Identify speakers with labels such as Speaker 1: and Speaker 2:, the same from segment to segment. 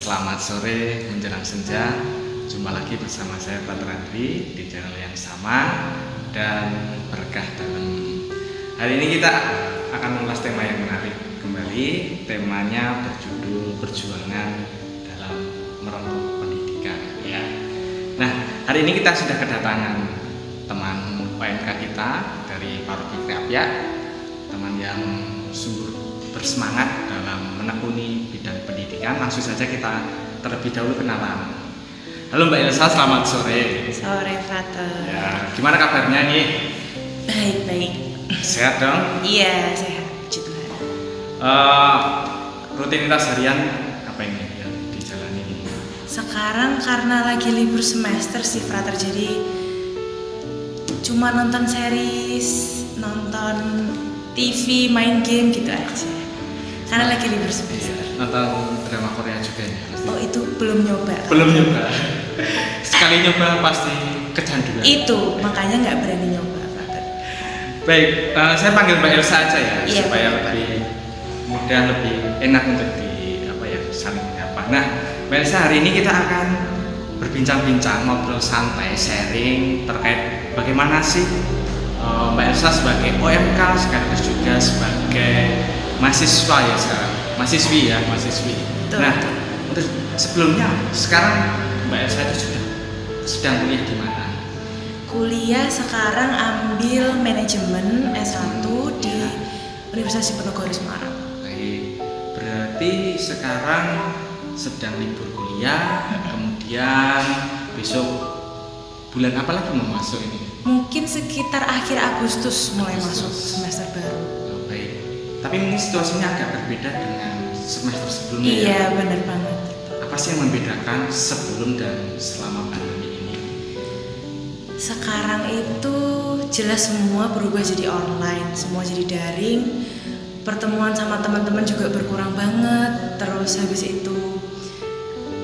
Speaker 1: Selamat sore menjelang senja. Jumpa lagi bersama saya Pak Andri di channel yang sama dan berkah dalam. Hari ini kita akan mengulas tema yang menarik kembali. Temanya berjudul perjuangan dalam merengkuh pendidikan. Ya. Nah, hari ini kita sudah kedatangan teman OMK kita dari Paroki Kriapyak, teman yang sungguh bersemangat dalam menekuni bidang pendidikan. Langsung saja kita terlebih dahulu kenalan. Halo Mbak Elsa, selamat sore.
Speaker 2: Sore, Frater.
Speaker 1: Ya, gimana kabarnya nih?
Speaker 2: Baik.
Speaker 1: Sehat dong?
Speaker 2: Iya, sehat. Puji Tuhan.
Speaker 1: Rutinitas harian apa ini yang dijalani ini?
Speaker 2: Sekarang karena lagi libur semester sih, Frater. Jadi cuma nonton series, nonton TV, main game gitu aja. Karena lagi libur semester.
Speaker 1: Nonton drama Korea juga ya? Pasti.
Speaker 2: Oh, itu belum nyoba.
Speaker 1: Belum nyoba. Sekali nyoba pasti kecanduan.
Speaker 2: Itu makanya nggak berani nyoba, Frater.
Speaker 1: Baik, saya panggil Mbak Elsa aja ya,
Speaker 2: Iya,
Speaker 1: supaya
Speaker 2: Pak.
Speaker 1: lebih mudah, lebih enak untuk saling menyapa. Nah, Mbak Elsa, hari ini kita akan berbincang-bincang, ngobrol santai, sharing terkait bagaimana sih Mbak Elsa sebagai OMK sekaligus juga sebagai mahasiswa ya sekarang, mahasiswi.
Speaker 2: Betul.
Speaker 1: Nah, untuk sebelumnya sekarang Mbak Elsa itu sedang kuliah di mana?
Speaker 2: Kuliah sekarang ambil manajemen S1 di Universitas Diponegoro Semarang.
Speaker 1: Baik, berarti sekarang sedang libur kuliah, kemudian besok bulan apa lagi mau masuk ini?
Speaker 2: Mungkin sekitar akhir Agustus mulai masuk semester baru.
Speaker 1: Oh, baik, tapi mungkin situasinya agak berbeda dengan semester sebelumnya.
Speaker 2: Iya,
Speaker 1: ya?
Speaker 2: benar banget.
Speaker 1: Apa sih yang membedakan sebelum dan selama pandemi ini?
Speaker 2: Sekarang itu jelas semua berubah jadi online, semua jadi daring. Pertemuan sama teman-teman juga berkurang banget. Terus habis itu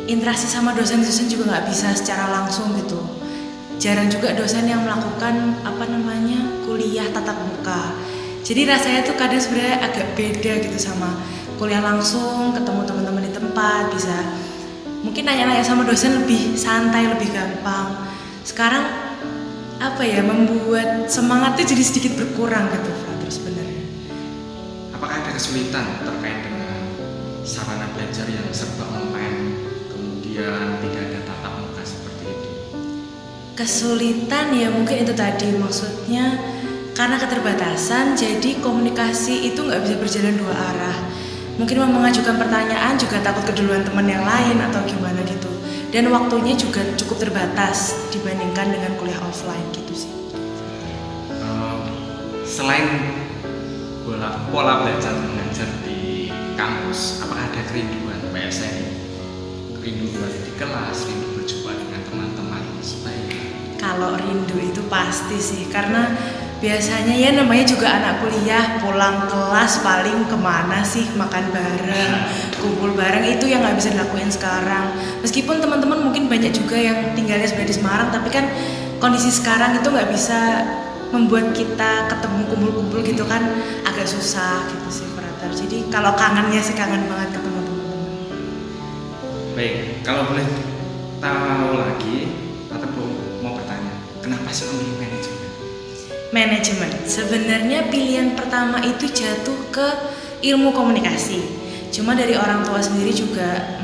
Speaker 2: interaksi sama dosen-dosen juga nggak bisa secara langsung gitu. Jarang juga dosen yang melakukan kuliah tatap muka. Jadi rasanya tuh kadang sebenarnya agak beda gitu sama kuliah langsung, ketemu teman-teman di tempat, bisa mungkin nanya-nanya sama dosen lebih santai, lebih gampang. Sekarang membuat semangatnya jadi sedikit berkurang gitu, Frater, sebenarnya.
Speaker 1: Apakah ada kesulitan terkait dengan sarana belajar yang serba online, kemudian tidak ada tatap muka seperti itu?
Speaker 2: Kesulitan ya mungkin itu tadi, maksudnya karena keterbatasan jadi komunikasi itu nggak bisa berjalan dua arah. Mungkin mau mengajukan pertanyaan juga takut keduluan teman yang lain atau gimana gitu. Dan waktunya juga cukup terbatas dibandingkan dengan kuliah offline gitu sih.
Speaker 1: Selain pola belajar mengajar di kampus, apakah ada kerinduan Mbak Elsa ini? Rindu balik di kelas, rindu berjumpa dengan teman-teman supaya.
Speaker 2: Kalau rindu itu pasti sih, karena biasanya ya namanya juga anak kuliah, pulang kelas paling kemana sih, makan bareng, kumpul bareng, itu yang nggak bisa dilakuin sekarang. Meskipun teman-teman mungkin banyak juga yang tinggalnya sebenarnya di Semarang, tapi kan kondisi sekarang itu nggak bisa membuat kita ketemu kumpul-kumpul gitu kan, agak susah gitu sih, Frater. Jadi kalau kangennya sih kangen banget ketemu teman-teman.
Speaker 1: Baik, kalau boleh tahu lagi, atau mau bertanya, kenapa sih memilih manajemen?
Speaker 2: Manajemen, sebenarnya pilihan pertama itu jatuh ke ilmu komunikasi. Cuma dari orang tua sendiri juga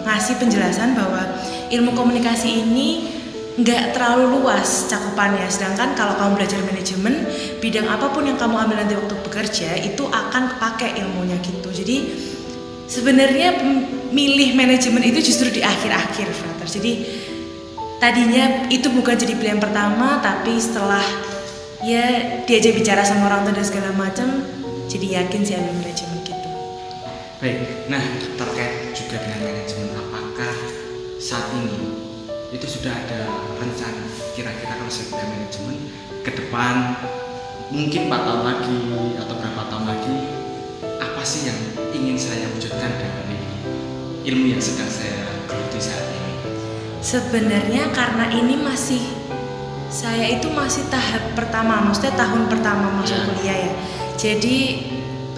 Speaker 2: ngasih penjelasan bahwa ilmu komunikasi ini nggak terlalu luas cakupannya. Sedangkan kalau kamu belajar manajemen, bidang apapun yang kamu ambil nanti waktu bekerja itu akan kepake ilmunya gitu. Jadi sebenarnya milih manajemen itu justru di akhir-akhir, Frater. Jadi tadinya itu bukan jadi pilihan pertama, tapi setelah ya diajak bicara sama orang tua dan segala macam, jadi yakin sih ambil manajemen gitu.
Speaker 1: Baik, nah terkait juga dengan manajemen, apakah saat ini itu sudah ada rencana kira-kira kalau saya pilih manajemen ke depan mungkin 4 tahun lagi atau berapa tahun lagi, apa sih yang ingin saya wujudkan dari ilmu yang sedang saya geluti saat ini?
Speaker 2: Sebenarnya karena ini saya itu masih tahap pertama, maksudnya tahun pertama masuk kuliah ya. Jadi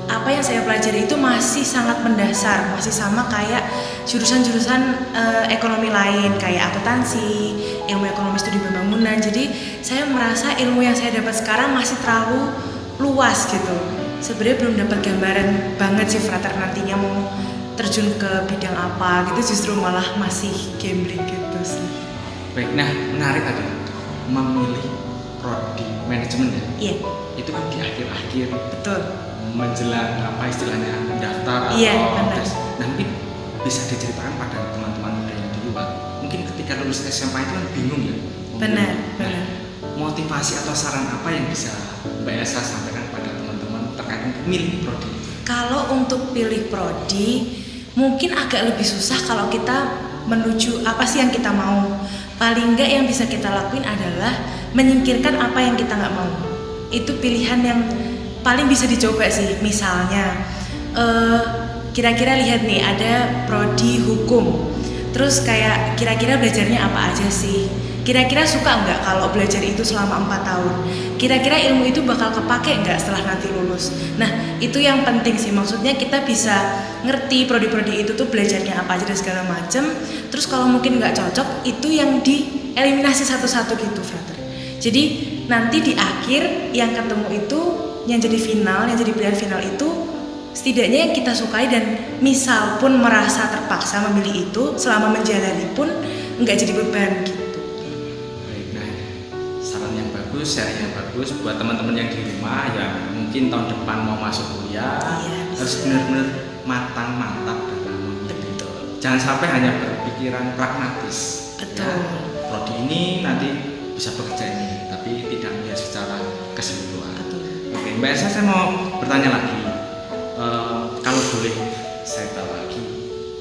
Speaker 2: apa yang saya pelajari itu masih sangat mendasar, masih sama kayak jurusan-jurusan ekonomi lain kayak akuntansi, ilmu ekonomi studi pembangunan. Jadi saya merasa ilmu yang saya dapat sekarang masih terlalu luas gitu. Sebenarnya belum dapat gambaran banget sih frater nantinya mau terjun ke bidang apa gitu, justru malah masih gambling gitu sih.
Speaker 1: Baik, nah menarik adalah memilih prodi manajemen ya.
Speaker 2: Iya.
Speaker 1: Itu kan di akhir-akhir.
Speaker 2: Betul.
Speaker 1: Menjelang apa istilahnya daftar
Speaker 2: iya,
Speaker 1: atau
Speaker 2: benar.
Speaker 1: tes. Nah, mungkin bisa diceritakan pada teman-teman muda yang di luar. Mungkin ketika lulus SMA itu kan bingung ya.
Speaker 2: Benar,
Speaker 1: nah,
Speaker 2: benar.
Speaker 1: Motivasi atau saran apa yang bisa Mbak Elsa sampaikan pada teman-teman terkait untuk milih prodi?
Speaker 2: Kalau untuk pilih prodi mungkin agak lebih susah kalau kita menuju apa sih yang kita mau. Paling enggak yang bisa kita lakuin adalah menyingkirkan apa yang kita nggak mau. Itu pilihan yang paling bisa dicoba sih. Misalnya kira-kira lihat nih ada prodi hukum, terus kayak kira-kira belajarnya apa aja sih, kira-kira suka nggak kalau belajar itu selama 4 tahun, kira-kira ilmu itu bakal kepake nggak setelah nanti lulus. Nah itu yang penting sih, maksudnya kita bisa ngerti prodi-prodi itu tuh belajarnya apa aja dan segala macem. Terus kalau mungkin nggak cocok itu yang dieliminasi satu-satu gitu frater. Jadi nanti di akhir yang ketemu itu yang jadi final, yang jadi pilihan final itu setidaknya yang kita sukai, dan misal pun merasa terpaksa memilih itu, selama menjalani pun nggak jadi beban gitu.
Speaker 1: Baik, nah saran yang bagus, sharing yang bagus buat teman-teman yang di rumah yang mungkin tahun depan mau masuk kuliah, harus benar-benar mantap dalam memilih. Jangan sampai hanya berpikiran pragmatis.
Speaker 2: Betul.
Speaker 1: Ya, prodi ini nanti bisa bekerja ini, tapi tidak melihat secara keseluruhan. Oke, Mbak Elsa, saya mau bertanya lagi. Kalau boleh saya tahu lagi,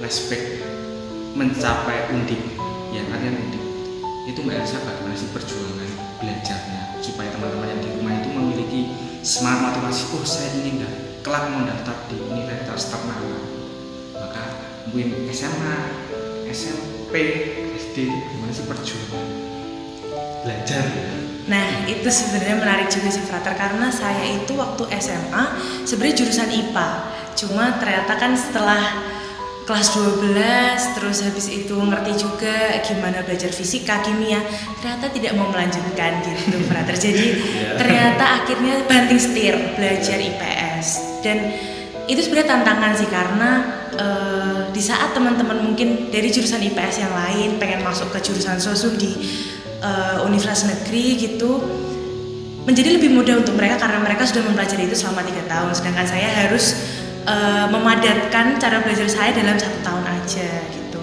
Speaker 1: flashback mencapai undip, ya kalian undip, itu Mbak Elsa bagaimana sih perjuangan belajarnya supaya teman-teman yang di rumah itu memiliki semangat motivasi, oh saya ingin kelak mau daftar di universitas ternama, maka mungkin SMA, SMP, SD, gimana sih perjuangan belajar?
Speaker 2: Nah itu sebenarnya menarik juga sih frater, karena saya itu waktu SMA sebenarnya jurusan IPA, cuma ternyata kan setelah kelas 12 terus habis itu ngerti juga gimana belajar fisika, kimia, ternyata tidak mau melanjutkan gitu frater. Jadi ternyata akhirnya banting setir belajar IPS, dan itu sebenarnya tantangan sih, karena di saat teman-teman mungkin dari jurusan IPS yang lain pengen masuk ke jurusan sosum di universitas negeri gitu, menjadi lebih mudah untuk mereka karena mereka sudah mempelajari itu selama 3 tahun, sedangkan saya harus memadatkan cara belajar saya dalam 1 tahun aja gitu.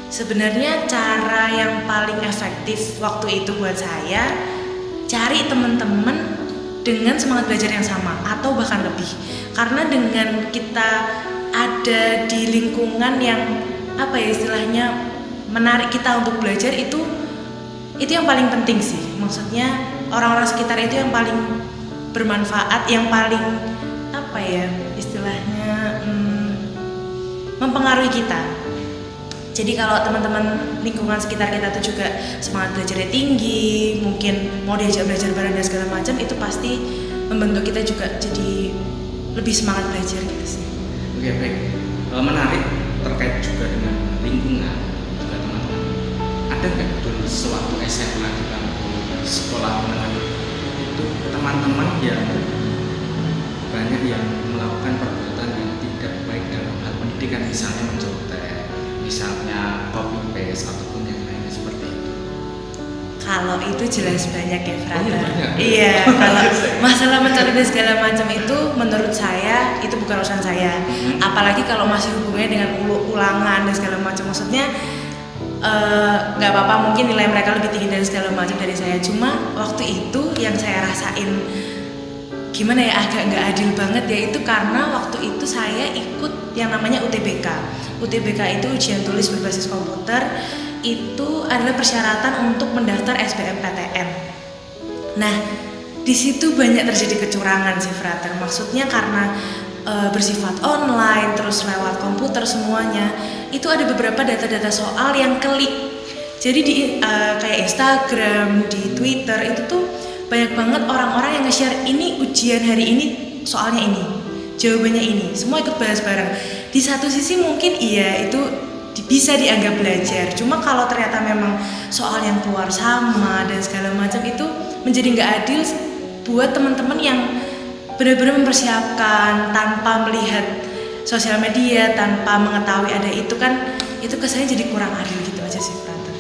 Speaker 2: Sebenarnya cara yang paling efektif waktu itu buat saya, cari teman-teman dengan semangat belajar yang sama atau bahkan lebih, karena dengan kita ada di lingkungan yang apa ya istilahnya menarik kita untuk belajar, itu yang paling penting sih. Maksudnya orang-orang sekitar itu yang paling bermanfaat, yang paling apa ya istilahnya mempengaruhi kita. Jadi kalau teman-teman lingkungan sekitar kita tuh juga semangat belajarnya tinggi, mungkin mau diajak belajar bareng dan segala macam, itu pasti membentuk kita juga jadi lebih semangat belajar gitu sih.
Speaker 1: Oke, baik. Menarik terkait juga dengan lingkungan juga teman-teman. Ada nggak dulu sewaktu SMA di bangku sekolah menengah itu teman-teman yang banyak yang melakukan perbuatan yang tidak baik dalam hal pendidikan, misalnya mencontek, misalnya copy paste ataupun yang lainnya seperti itu?
Speaker 2: Kalau itu jelas banyak ya frater.
Speaker 1: Iya,
Speaker 2: kalau masalah mencontek dan segala macam itu menurut saya itu bukan urusan saya. Apalagi kalau masih hubungannya dengan ulangan dan segala macam, maksudnya nggak apa-apa mungkin nilai mereka lebih tinggi dan segala macam dari saya. Cuma waktu itu yang saya rasain gimana ya, agak nggak adil banget ya, itu karena waktu itu saya ikut yang namanya UTBK. UTBK itu ujian tulis berbasis komputer, itu adalah persyaratan untuk mendaftar SBMPTN. Nah, di situ banyak terjadi kecurangan sih frater. Maksudnya karena bersifat online, terus lewat komputer semuanya, itu ada beberapa data-data soal yang klik. Jadi di kayak Instagram, di Twitter itu tuh banyak banget orang-orang yang nge-share ini ujian hari ini soalnya ini. jawabannya ini, semua ikut bahas bareng. Di satu sisi mungkin iya itu bisa dianggap belajar, cuma kalau ternyata memang soal yang keluar sama dan segala macam itu menjadi nggak adil buat teman-teman yang benar-benar mempersiapkan tanpa melihat sosial media, tanpa mengetahui ada itu kan, itu kesannya jadi kurang adil gitu aja sih, Frater.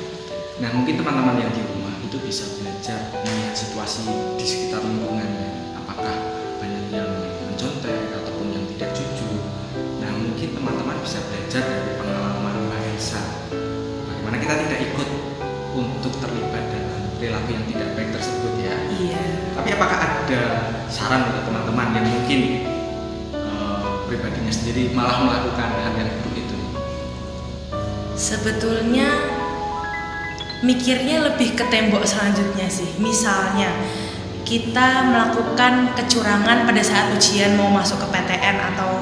Speaker 1: Nah, mungkin teman-teman yang di rumah itu bisa belajar melihat situasi di sekitar lingkungannya, apakah banyak yang mencontek ataupun yang tidak jujur. Nah, mungkin teman-teman bisa belajar dari pengalaman Mbak Elsa, bagaimana kita tidak ikut untuk terlibat dalam perilaku yang tidak baik tersebut ya.
Speaker 2: Iya.
Speaker 1: Tapi apakah ada saran untuk teman-teman yang mungkin pribadinya sendiri malah melakukan hal yang buruk itu?
Speaker 2: Sebetulnya mikirnya lebih ke tembok selanjutnya sih. Misalnya kita melakukan kecurangan pada saat ujian mau masuk ke PTN atau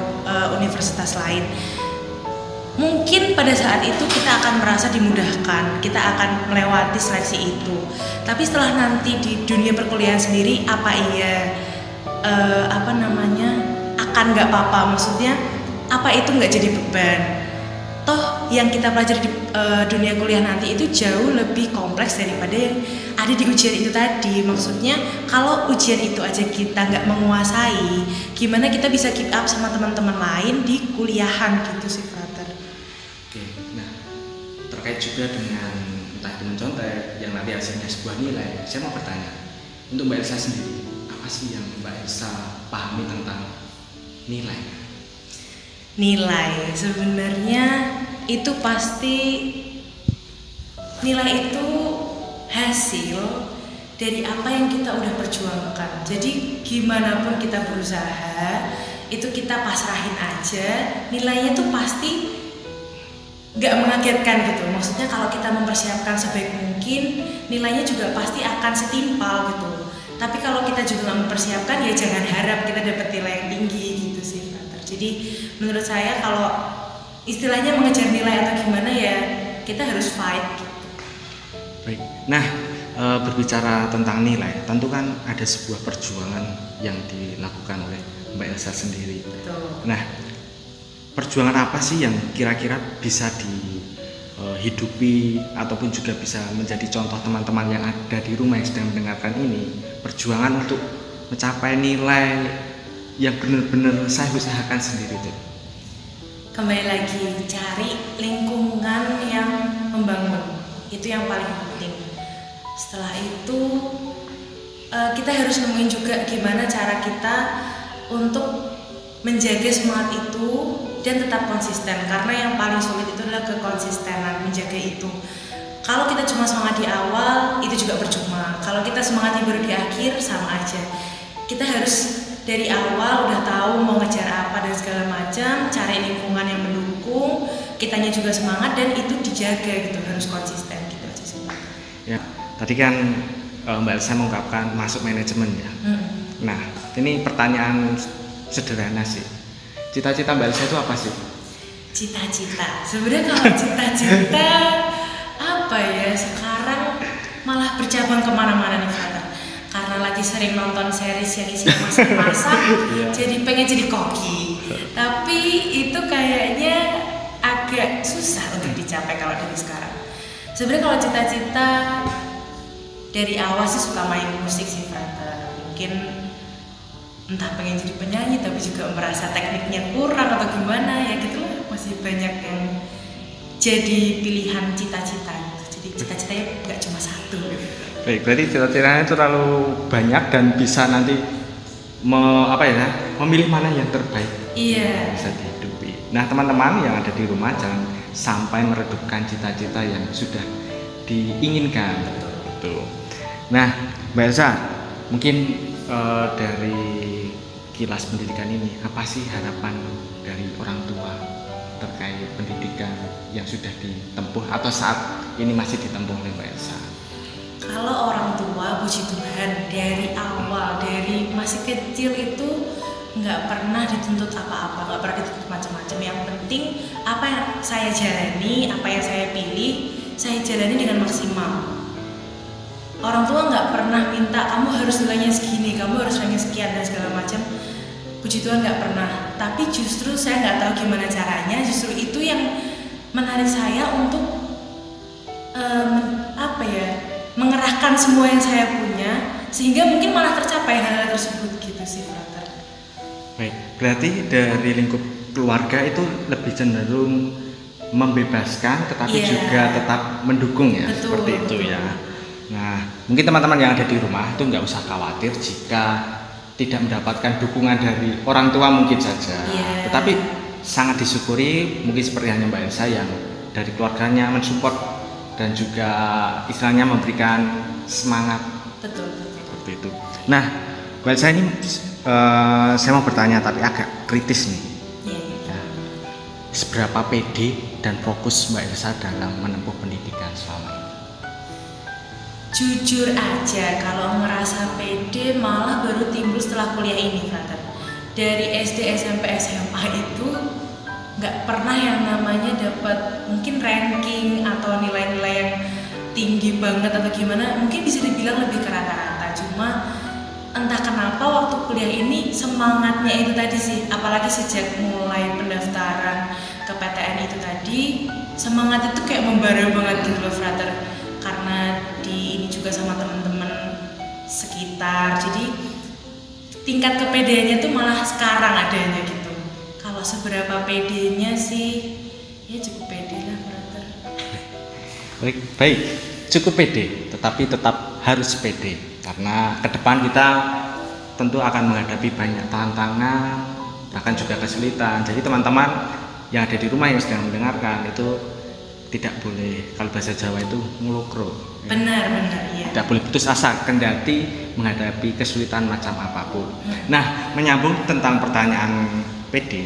Speaker 2: universitas lain. Mungkin pada saat itu kita akan merasa dimudahkan, kita akan melewati seleksi itu. Tapi setelah nanti di dunia perkuliahan sendiri, apa iya akan nggak apa-apa? Maksudnya apa itu nggak jadi beban? Toh yang kita pelajari di dunia kuliah nanti itu jauh lebih kompleks daripada yang ada di ujian itu tadi. Maksudnya kalau ujian itu aja kita nggak menguasai, gimana kita bisa keep up sama teman-teman lain di kuliahan gitu sih, Frater.
Speaker 1: Oke, nah terkait juga dengan entah itu mencontek yang nanti hasilnya sebuah nilai, saya mau bertanya, untuk Mbak Elsa sendiri, apa sih yang Mbak Elsa pahami tentang nilai?
Speaker 2: Nilai sebenarnya itu pasti, nilai itu hasil dari apa yang kita udah perjuangkan. Jadi gimana pun kita berusaha, itu kita pasrahin aja, nilainya tuh pasti gak mengagetkan gitu. Maksudnya kalau kita mempersiapkan sebaik mungkin, nilainya juga pasti akan setimpal gitu. Tapi kalau kita juga gak mempersiapkan, ya jangan harap kita dapat nilai yang tinggi gitu sih, Frater. Jadi menurut saya kalau istilahnya mengejar nilai atau gimana ya, kita harus fight gitu.
Speaker 1: Baik, nah berbicara tentang nilai, tentu kan ada sebuah perjuangan yang dilakukan oleh Mbak Elsa sendiri.
Speaker 2: Betul.
Speaker 1: Nah, perjuangan apa sih yang kira-kira bisa dihidupi ataupun juga bisa menjadi contoh teman-teman yang ada di rumah yang sedang mendengarkan ini, perjuangan untuk mencapai nilai yang benar-benar saya usahakan sendiri tuh?
Speaker 2: Kembali lagi, cari lingkungan yang membangun, itu yang paling penting. Setelah itu kita harus nemuin juga gimana cara kita untuk menjaga semangat itu dan tetap konsisten, karena yang paling sulit itu adalah kekonsistenan menjaga itu. Kalau kita cuma semangat di awal itu juga percuma, kalau kita semangatnya baru di akhir sama aja. Kita harus dari awal udah tahu mau ngejar apa dan segala macam, cari lingkungan yang mendukung, kitanya juga semangat dan itu dijaga gitu, harus konsisten gitu aja sih.
Speaker 1: Ya, tadi kan Mbak Elsa mengungkapkan masuk manajemen ya. Nah, ini pertanyaan sederhana sih. Cita-cita Mbak Elsa itu apa sih?
Speaker 2: Cita-cita. Sebenarnya kalau cita-cita apa ya? Sekarang malah bercabang kemana-mana nih, Frater. Karena lagi sering nonton series yang isinya masak-masak, jadi pengen jadi koki. Tapi itu kayaknya agak susah untuk dicapai kalau dari sekarang. Sebenarnya kalau cita-cita dari awal sih suka main musik sih, Frater. Mungkin entah pengen jadi penyanyi tapi juga merasa tekniknya kurang atau gimana ya gitu lah, masih banyak yang jadi pilihan cita-cita. Jadi cita-citanya nggak cuma satu.
Speaker 1: Baik, berarti cita-citanya itu terlalu banyak dan bisa nanti memilih mana yang terbaik.
Speaker 2: Iya.
Speaker 1: Bisa dihidupi. Nah, teman-teman yang ada di rumah jangan sampai meredupkan cita-cita yang sudah diinginkan. Betul. Nah, Mbak Elsa, mungkin dari kilas pendidikan ini, apa sih harapan dari orang tua terkait pendidikan yang sudah ditempuh atau saat ini masih ditempuh oleh Mbak Elsa?
Speaker 2: Kalau orang tua, puji Tuhan, dari awal, dari masih kecil itu nggak pernah dituntut apa-apa, nggak pernah dituntut macam-macam. Yang penting apa yang saya jalani, apa yang saya pilih, saya jalani dengan maksimal. Orang tua nggak pernah minta kamu harus nilainya segini, kamu harus nilainya sekian dan segala macam. puji Tuhan nggak pernah. Tapi justru saya nggak tahu gimana caranya. Justru itu yang menarik saya untuk mengerahkan semua yang saya punya, sehingga mungkin malah tercapai hal-hal tersebut gitu sih, Frater.
Speaker 1: Baik, berarti dari lingkup keluarga itu lebih cenderung membebaskan tetapi juga tetap mendukung ya. Betul, seperti itu betul. Ya. Nah, mungkin teman-teman yang ada di rumah itu nggak usah khawatir jika tidak mendapatkan dukungan dari orang tua mungkin saja. Tetapi sangat disyukuri mungkin seperti hanya Mbak Elsa yang dari keluarganya mensupport dan juga istilahnya memberikan semangat.
Speaker 2: Betul.
Speaker 1: Seperti itu. Nah, Mbak Elsa ini saya mau bertanya tapi agak kritis nih. Seberapa pede dan fokus Mbak Elsa dalam menempuh pendidikan selama ini?
Speaker 2: Jujur aja, kalau ngerasa pede malah baru timbul setelah kuliah ini, Frater. Dari SD, SMP, SMA itu nggak pernah yang namanya dapat mungkin ranking atau nilai-nilai yang tinggi banget atau gimana. Mungkin bisa dibilang lebih ke rata-rata. Cuma entah kenapa waktu kuliah ini semangatnya itu tadi sih, apalagi sejak mulai pendaftaran ke PTN itu tadi, semangat itu kayak membara banget gitu loh, Frater, karena di ini juga sama teman-teman sekitar, jadi tingkat kepedeannya tuh malah sekarang adanya gitu. Kalau seberapa pedenya sih, ya cukup pede lah, Frater.
Speaker 1: Baik, cukup pede, tetapi tetap harus pede. Karena ke depan kita tentu akan menghadapi banyak tantangan, bahkan juga kesulitan. Jadi teman-teman yang ada di rumah yang sedang mendengarkan itu tidak boleh, kalau bahasa Jawa itu ngelukro.
Speaker 2: Benar, ya.
Speaker 1: Tidak boleh putus asa kendati menghadapi kesulitan macam apapun. Nah, menyambung tentang pertanyaan PD,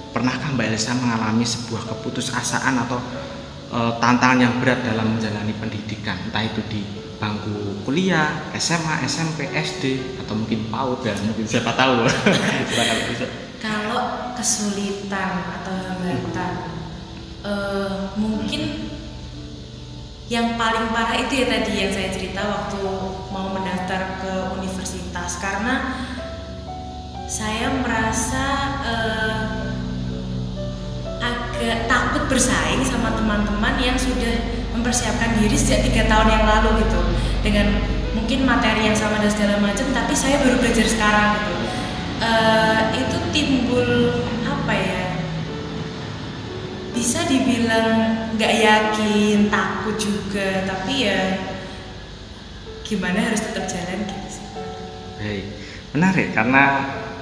Speaker 1: pernahkah Mbak Elsa mengalami sebuah keputusasaan atau tantangan yang berat dalam menjalani pendidikan, entah itu di bangku kuliah, SMA, SMP, SD, atau mungkin PAUD ya, mungkin siapa tahu.
Speaker 2: Kalau kesulitan atau hambatan, mungkin yang paling parah itu ya tadi yang saya cerita waktu mau mendaftar ke universitas, karena saya merasa agak takut bersaing sama teman-teman yang sudah mempersiapkan diri sejak 3 tahun yang lalu gitu, dengan mungkin materi yang sama dan segala macam, tapi saya baru belajar sekarang gitu. Itu timbul apa ya, bisa dibilang nggak yakin, takut juga, tapi ya gimana, harus tetap jalan gitu sih.
Speaker 1: Baik, menarik karena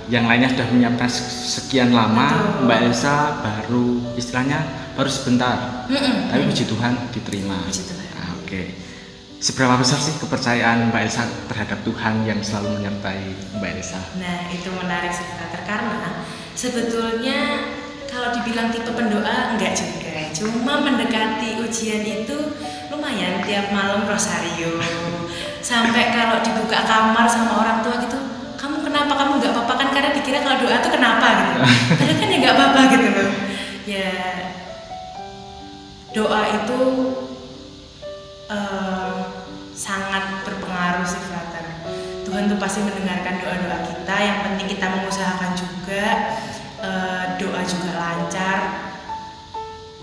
Speaker 1: yang lainnya sudah menyiapkan sekian lama. Betul. Mbak Elsa baru istilahnya baru sebentar, tapi puji Tuhan diterima.
Speaker 2: Puji Tuhan.
Speaker 1: Oke. Seberapa besar sih kepercayaan Mbak Elsa terhadap Tuhan yang selalu menyertai Mbak Elsa?
Speaker 2: Nah, itu menarik sih, Frater, karena sebetulnya kalau dibilang tipe pendoa enggak juga, cuma mendekati ujian itu lumayan tiap malam rosario. Sampai kalau dibuka kamar sama orang tua gitu, kamu kenapa, kamu nggak apa-apa kan, karena dikira kalau doa tuh kenapa gitu. Padahal kan ya nggak apa-apa gitu loh. Ya, doa itu sangat berpengaruh sih, Frater. Tuhan tuh pasti mendengarkan doa-doa kita. Yang penting kita mengusahakan juga, doa juga lancar.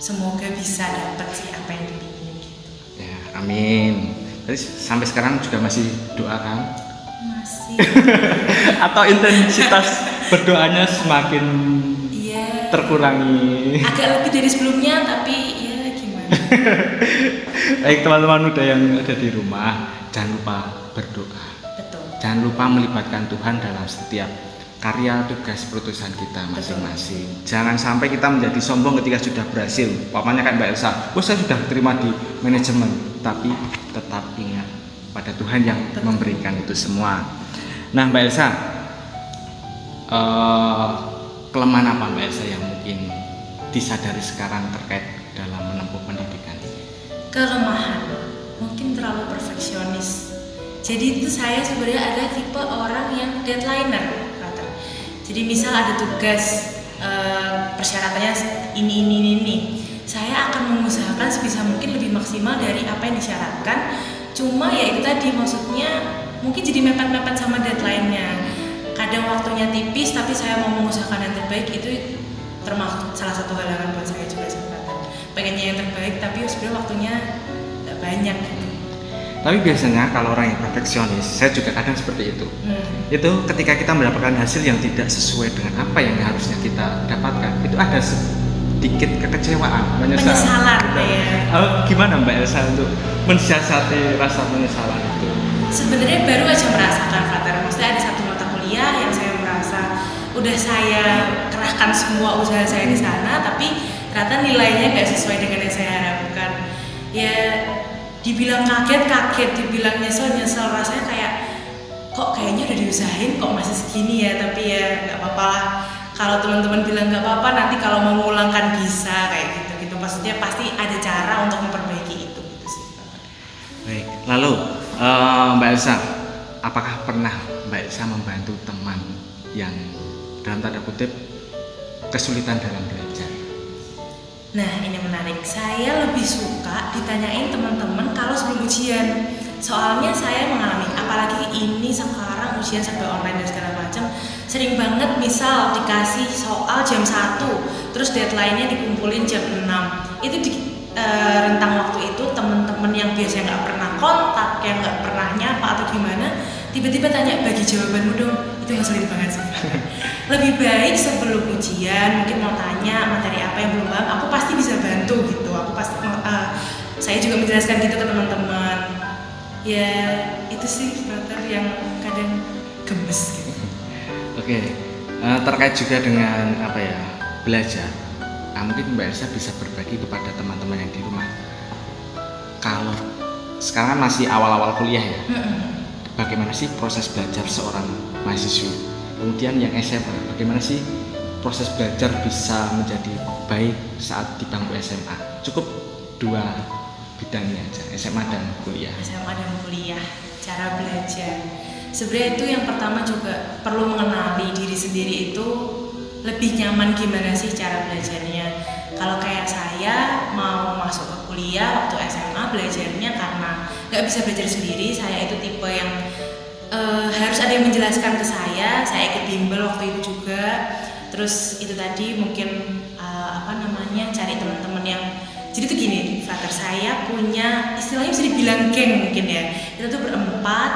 Speaker 2: Semoga bisa dapat sih apa yang dipingin gitu.
Speaker 1: Ya, amin. Jadi sampai sekarang juga masih doa kan?
Speaker 2: Masih.
Speaker 1: Atau intensitas berdoanya semakin terkurangi? Agak
Speaker 2: lebih dari sebelumnya, tapi ya gimana.
Speaker 1: Baik teman-teman muda yang ada di rumah, jangan lupa berdoa.
Speaker 2: Betul.
Speaker 1: Jangan lupa melibatkan Tuhan dalam setiap karya tugas perutusan kita masing-masing. Betul. Jangan sampai kita menjadi sombong ketika sudah berhasil. Pamannya kan Mbak Elsa, saya sudah terima di manajemen, tapi tetap ingat pada Tuhan yang memberikan itu semua. Nah, Mbak Elsa, kelemahan apa Mbak Elsa yang mungkin disadari sekarang terkait dalam menempuh pendidikan?
Speaker 2: Kelemahan, mungkin terlalu perfeksionis. Jadi itu saya sebenarnya ada tipe orang yang deadlineer. Jadi misal ada tugas, persyaratannya ini, saya akan mengusahakan sebisa mungkin lebih maksimal dari apa yang disyaratkan. Cuma ya itu tadi, maksudnya mungkin jadi mepet-mepet sama deadline-nya. kadang waktunya tipis tapi saya mau mengusahakan yang terbaik, itu termasuk salah satu halangan buat saya juga sebenarnya. Pengennya yang terbaik tapi sebenarnya waktunya nggak banyak gitu.
Speaker 1: Tapi biasanya kalau orang yang perfeksionis, saya juga kadang seperti itu. Itu ketika kita mendapatkan hasil yang tidak sesuai dengan apa yang harusnya kita dapatkan, itu ada sedikit kekecewaan,
Speaker 2: penyesalan ya.
Speaker 1: Gimana Mbak Elsa untuk mensiasati rasa penyesalan itu?
Speaker 2: Sebenarnya baru aja merasakan, Fatar. Maksudnya ada satu mata kuliah yang saya merasa udah saya kerahkan semua usaha saya di sana, tapi ternyata nilainya nggak sesuai dengan yang saya harapkan. Ya dibilang kaget, dibilang nyesel, rasanya kayak kok kayaknya udah diusahain kok masih segini ya, tapi ya nggak apa-apa lah. Kalau teman-teman bilang nggak apa-apa, nanti kalau mau ngulang kan bisa kayak gitu. Maksudnya pasti ada cara untuk memperbaiki itu gitu sih.
Speaker 1: Baik, lalu Mbak Elsa, apakah pernah Mbak Elsa membantu teman yang dalam tanda kutip kesulitan dalam belajar?
Speaker 2: Nah, ini menarik. Saya lebih suka ditanyain teman-teman kalau sebelum ujian. Soalnya saya mengalami, apalagi ini sekarang ujian serba online dan segala macam, sering banget misal dikasih soal jam 1, terus deadline-nya dikumpulin jam 6. Itu di rentang waktu itu teman-teman yang biasanya nggak pernah kontak, yang nggak pernah nyapa atau gimana, tiba-tiba tanya bagi jawabanmu dong. Itu ngeselin banget sih. Lebih baik sebelum ujian mungkin mau tanya materi apa yang belum paham, aku pasti bisa bantu gitu. Aku pasti saya juga menjelaskan gitu ke teman-teman. Ya itu sih brother yang kadang gemes gitu.
Speaker 1: Oke, terkait juga dengan apa ya, belajar. Mungkin Mbak Elsa bisa berbagi kepada teman-teman yang di rumah. Kalau sekarang masih awal-awal kuliah ya, bagaimana sih proses belajar seorang mahasiswa? Kemudian yang SMA, bagaimana sih proses belajar bisa menjadi baik saat di bangku SMA? Cukup 2 bidangnya aja, SMA dan kuliah.
Speaker 2: SMA dan kuliah, cara belajar. Sebenarnya itu yang pertama juga perlu mengenali diri sendiri itu lebih nyaman gimana sih cara belajarnya. Kalau kayak saya mau masuk ke kuliah waktu SMA belajarnya karena nggak bisa belajar sendiri, saya itu tipe yang harus ada yang menjelaskan ke saya ikut bimbel waktu itu juga. Terus itu tadi mungkin cari teman-teman yang, jadi tuh gini, Frater, saya punya istilahnya bisa dibilang geng mungkin ya. Kita tuh berempat,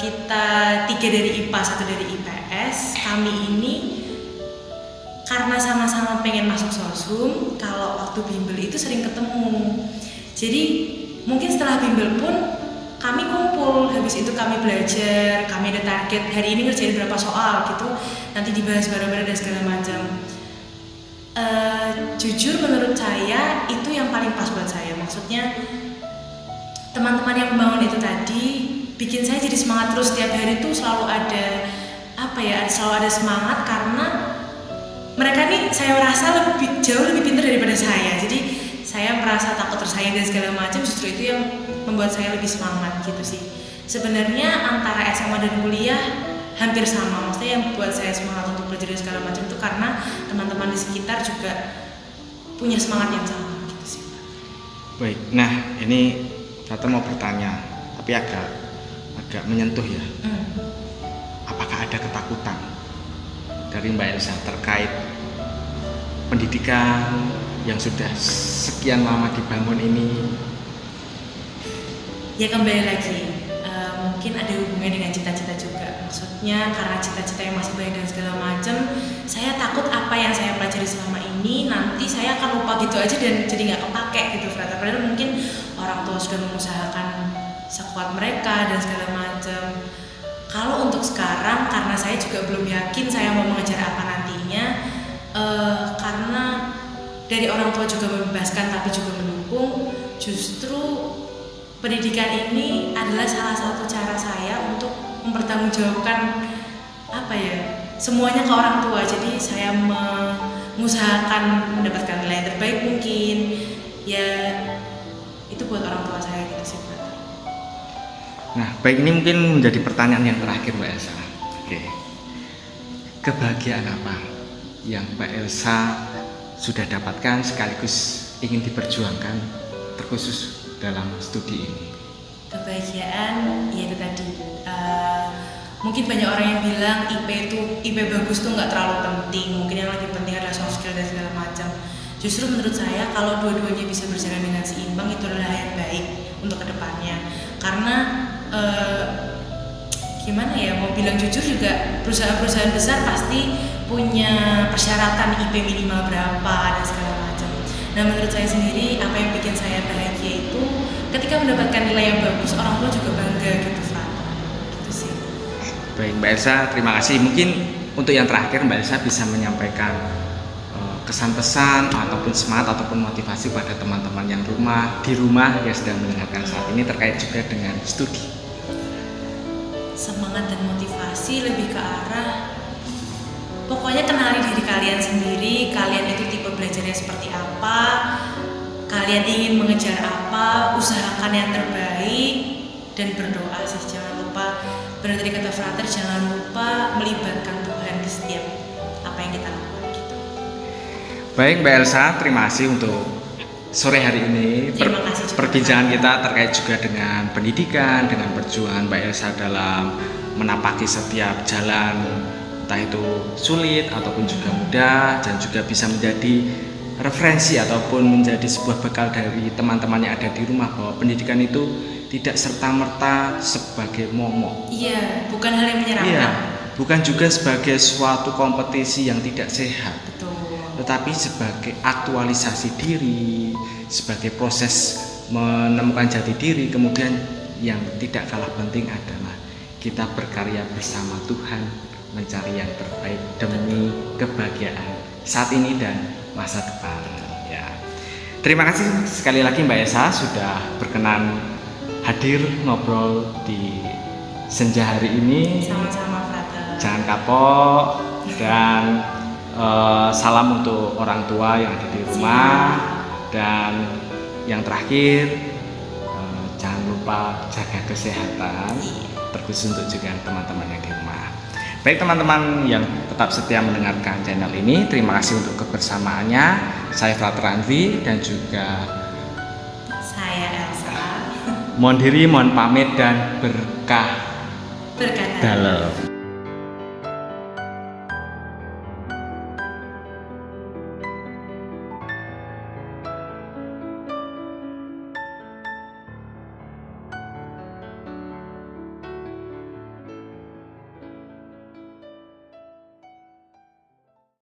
Speaker 2: kita 3 dari IPA, 1 dari IPS. Kami ini karena sama-sama pengen masuk sosum, kalau waktu bimbel itu sering ketemu. Jadi mungkin setelah bimbel pun kami kumpul, habis itu kami belajar, kami ada target hari ini ngerjain berapa soal gitu, nanti dibahas bareng-bareng dan segala macam. Jujur menurut saya itu yang paling pas buat saya. Maksudnya teman-teman yang membangun itu tadi bikin saya jadi semangat terus tiap hari tuh selalu ada selalu ada semangat karena mereka nih saya rasa jauh lebih pintar daripada saya. Jadi saya merasa takut tersaing dan segala macam, justru itu yang membuat saya lebih semangat gitu sih. Sebenarnya antara SMA dan kuliah hampir sama, maksudnya yang buat saya semangat untuk belajar dan segala macam itu karena teman-teman di sekitar juga punya semangat yang sama gitu sih.
Speaker 1: Baik, nah ini Tata mau bertanya, tapi agak menyentuh ya. Apakah ada ketakutan dari Mbak Elsa terkait pendidikan yang sudah sekian lama dibangun ini?
Speaker 2: Ya kembali lagi, mungkin ada hubungannya dengan cita-cita juga. Maksudnya karena cita-cita yang masih banyak dan segala macam, saya takut apa yang saya pelajari selama ini nanti saya akan lupa gitu aja dan jadi nggak kepake gitu. Padahal mungkin orang tua sudah mengusahakan sekuat mereka dan segala macam. Kalau untuk sekarang, karena saya juga belum yakin saya mau mengejar apa nantinya, karena dari orang tua juga membebaskan tapi juga mendukung, justru pendidikan ini adalah salah satu cara saya untuk mempertanggungjawabkan semuanya ke orang tua. Jadi saya mengusahakan mendapatkan nilai terbaik mungkin, ya itu buat orang tua saya gitu sih.
Speaker 1: Nah, baik, ini mungkin menjadi pertanyaan yang terakhir Mbak Elsa. Oke. Kebahagiaan apa yang Mbak Elsa sudah dapatkan sekaligus ingin diperjuangkan terkhusus dalam studi ini?
Speaker 2: Kebahagiaan ya itu tadi, Mungkin banyak orang yang bilang IP bagus tuh nggak terlalu penting, mungkin yang lebih penting adalah soft skill dan segala macam. Justru menurut saya kalau dua-duanya bisa berjalan dengan seimbang itu adalah hal yang baik untuk kedepannya. Karena gimana ya, mau bilang jujur juga perusahaan-perusahaan besar pasti punya persyaratan IP minimal berapa dan segala macam. Nah menurut saya sendiri apa yang bikin saya bahagia itu ketika mendapatkan nilai yang bagus, orang tua juga bangga gitu.
Speaker 1: Baik Mbak Elsa, terima kasih. Mungkin untuk yang terakhir Mbak Elsa bisa menyampaikan kesan pesan ataupun semangat ataupun motivasi pada teman-teman yang di rumah yang sedang mendengarkan saat ini terkait juga dengan studi.
Speaker 2: Semangat dan motivasi lebih ke arah pokoknya kenali diri kalian sendiri, kalian itu tipe belajarnya seperti apa, kalian ingin mengejar apa, usahakan yang terbaik dan berdoa sih, jangan lupa. Benar tadi kata Frater, jangan lupa melibatkan Tuhan di setiap apa yang kita lakukan gitu.
Speaker 1: Baik Mbak Elsa, terima kasih untuk sore hari ini perbincangan kita terkait juga dengan pendidikan, dengan perjuangan Mbak Elsa dalam menapaki setiap jalan, entah itu sulit ataupun juga mudah, dan juga bisa menjadi referensi ataupun menjadi sebuah bekal dari teman-teman yang ada di rumah bahwa pendidikan itu tidak serta-merta sebagai momok.
Speaker 2: Iya, bukan hal yang menyeramkan.
Speaker 1: Iya, bukan juga sebagai suatu kompetisi yang tidak sehat.
Speaker 2: Betul.
Speaker 1: Tetapi sebagai aktualisasi diri, sebagai proses menemukan jati diri, kemudian yang tidak kalah penting adalah kita berkarya bersama Tuhan mencari yang terbaik demi kebahagiaan saat ini dan masa depan. Ya. Terima kasih sekali lagi Mbak Elsa sudah berkenan hadir ngobrol di senja hari ini.
Speaker 2: Sama-sama Frater.
Speaker 1: Jangan kapok dan salam untuk orang tua yang ada di rumah. Dan yang terakhir jangan lupa jaga kesehatan, terkhusus untuk juga teman-teman yang di rumah. Baik teman-teman yang tetap setia mendengarkan channel ini, terima kasih untuk kebersamaannya. Saya Frater Andri dan juga
Speaker 2: saya Elsa.
Speaker 1: Mohon diri, mohon pamit dan berkah dalam.